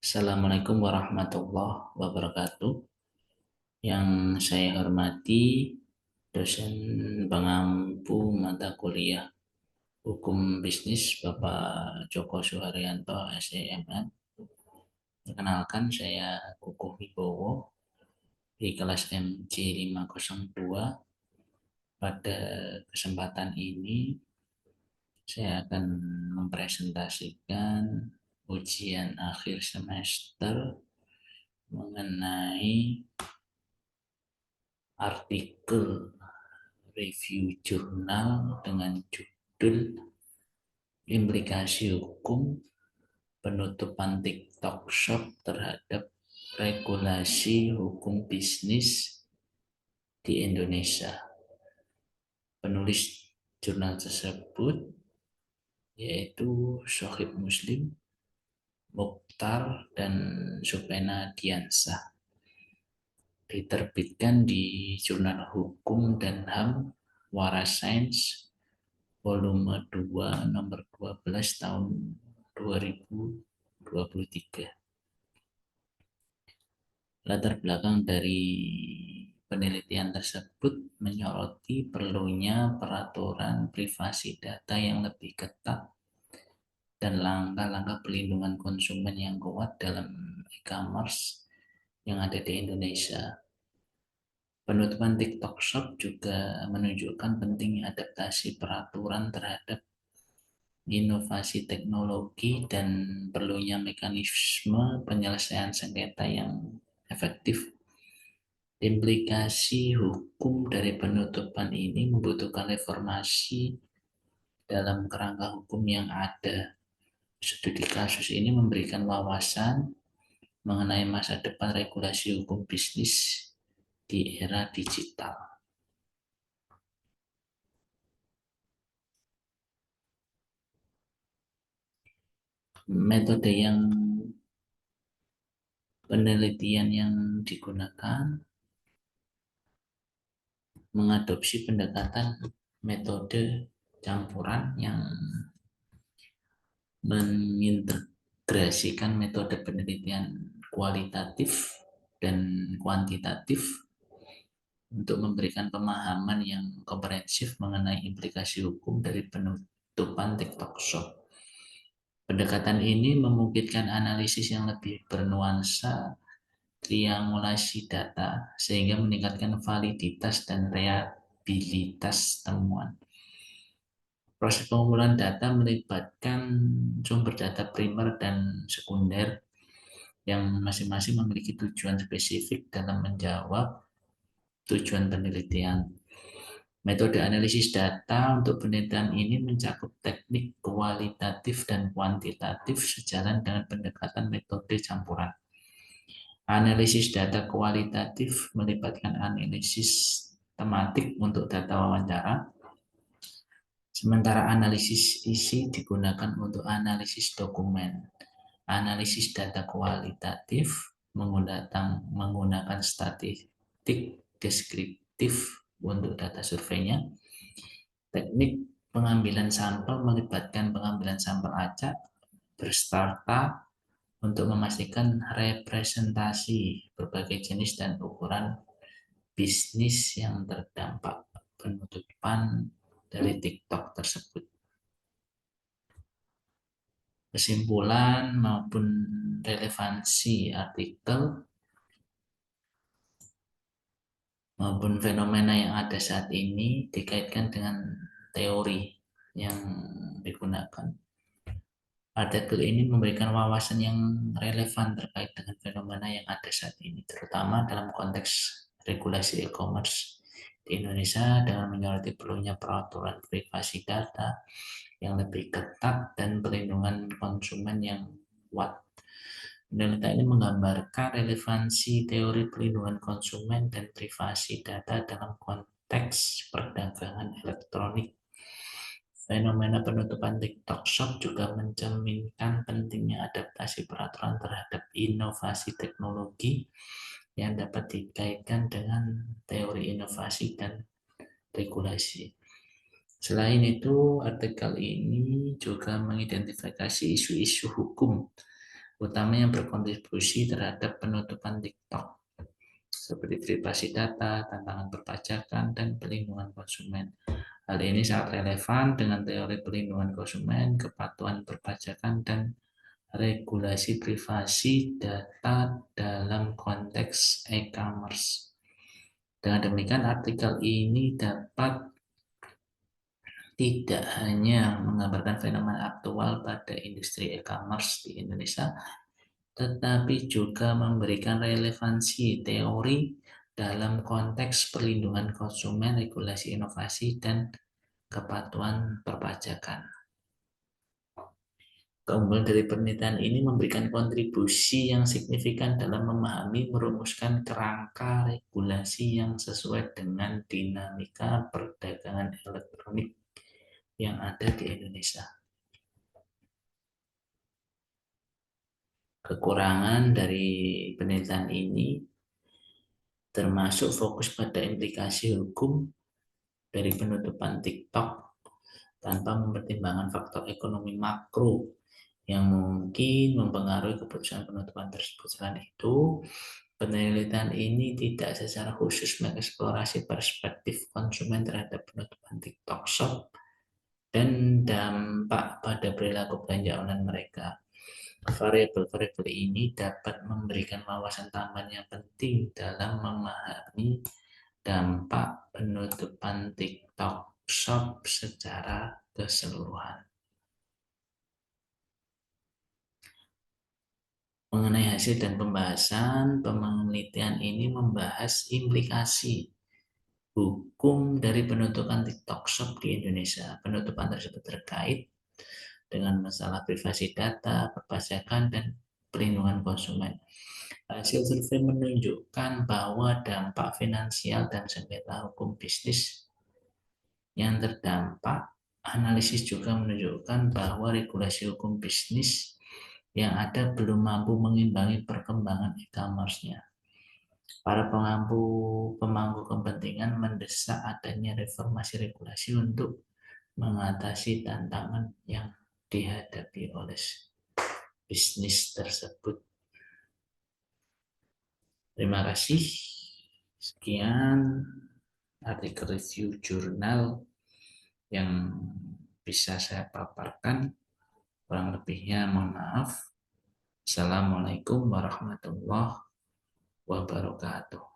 Assalamualaikum warahmatullahi wabarakatuh. Yang saya hormati dosen pengampu mata kuliah Hukum Bisnis Bapak Joko Suharyanto SEMN. Perkenalkan saya Kukuh Wibowo di kelas MC 502. Pada kesempatan ini saya akan mempresentasikan ujian akhir semester mengenai artikel review jurnal dengan judul Implikasi Hukum Penutupan TikTok Shop terhadap Regulasi Hukum Bisnis di Indonesia. Penulis jurnal tersebut yaitu Sohib Muslim, Mukhtar, dan Supena Diansah. Diterbitkan di Jurnal Hukum dan HAM Waras Sains volume 2 nomor 12 tahun 2023. Latar belakang dari penelitian tersebut menyoroti perlunya peraturan privasi data yang lebih ketat dan langkah-langkah pelindungan konsumen yang kuat dalam e-commerce yang ada di Indonesia. Penutupan TikTok Shop juga menunjukkan pentingnya adaptasi peraturan terhadap inovasi teknologi dan perlunya mekanisme penyelesaian sengketa yang efektif. Implikasi hukum dari penutupan ini membutuhkan reformasi dalam kerangka hukum yang ada. Studi kasus ini memberikan wawasan mengenai masa depan regulasi hukum bisnis di era digital. Metode penelitian yang digunakan mengadopsi pendekatan metode campuran yang mengintegrasikan metode penelitian kualitatif dan kuantitatif untuk memberikan pemahaman yang komprehensif mengenai implikasi hukum dari penutupan TikTok Shop. Pendekatan ini memungkinkan analisis yang lebih bernuansa, triangulasi data, sehingga meningkatkan validitas dan reliabilitas temuan. Proses pengumpulan data melibatkan sumber data primer dan sekunder yang masing-masing memiliki tujuan spesifik dalam menjawab tujuan penelitian. Metode analisis data untuk penelitian ini mencakup teknik kualitatif dan kuantitatif sejalan dengan pendekatan metode campuran. Analisis data kualitatif melibatkan analisis tematik untuk data wawancara, sementara analisis isi digunakan untuk analisis dokumen. Analisis data kualitatif menggunakan statistik deskriptif untuk data surveinya. Teknik pengambilan sampel melibatkan pengambilan sampel acak berserta untuk memastikan representasi berbagai jenis dan ukuran bisnis yang terdampak penutupan dari TikTok tersebut. Kesimpulan maupun relevansi artikel maupun fenomena yang ada saat ini dikaitkan dengan teori yang digunakan. Artikel ini memberikan wawasan yang relevan terkait dengan fenomena yang ada saat ini, terutama dalam konteks regulasi e-commerce di Indonesia dengan menyoroti perlunya peraturan privasi data yang lebih ketat dan perlindungan konsumen yang kuat. Penelitian ini menggambarkan relevansi teori perlindungan konsumen dan privasi data dalam konteks perdagangan elektronik. Fenomena penutupan TikTok Shop juga mencerminkan pentingnya adaptasi peraturan terhadap inovasi teknologi yang dapat dikaitkan dengan teori inovasi dan regulasi. Selain itu, artikel ini juga mengidentifikasi isu-isu hukum utama yang berkontribusi terhadap penutupan TikTok, seperti privasi data, tantangan perpajakan, dan pelindungan konsumen. Hal ini sangat relevan dengan teori pelindungan konsumen, kepatuhan perpajakan, dan regulasi privasi data dalam konteks e-commerce. Dengan demikian, artikel ini dapat tidak hanya menggambarkan fenomena aktual pada industri e-commerce di Indonesia, tetapi juga memberikan relevansi teori dalam konteks perlindungan konsumen, regulasi inovasi, dan kepatuhan perpajakan. Keunggulan dari penelitian ini memberikan kontribusi yang signifikan dalam memahami merumuskan kerangka regulasi yang sesuai dengan dinamika perdagangan elektronik yang ada di Indonesia. Kekurangan dari penelitian ini termasuk fokus pada implikasi hukum dari penutupan TikTok tanpa mempertimbangkan faktor ekonomi makro yang mungkin mempengaruhi keputusan penutupan tersebut. Selain itu, penelitian ini tidak secara khusus mengeksplorasi perspektif konsumen terhadap penutupan TikTok Shop dan dampak pada perilaku belanja online mereka. Variabel-variabel ini dapat memberikan wawasan tambahan yang penting dalam memahami dampak penutupan TikTok Shop secara keseluruhan. Mengenai hasil dan pembahasan, penelitian ini membahas implikasi hukum dari penutupan TikTok Shop di Indonesia. Penutupan tersebut terkait dengan masalah privasi data, perpajakan, dan perlindungan konsumen. Hasil survei menunjukkan bahwa dampak finansial dan sengketa hukum bisnis yang terdampak. Analisis juga menunjukkan bahwa regulasi hukum bisnis yang ada belum mampu mengimbangi perkembangan e-commerce-nya. Para pemangku kepentingan mendesak adanya reformasi regulasi untuk mengatasi tantangan yang dihadapi oleh bisnis tersebut. Terima kasih. Sekian artikel review jurnal yang bisa saya paparkan. Kurang lebihnya mohon maaf. Assalamualaikum warahmatullahi wabarakatuh.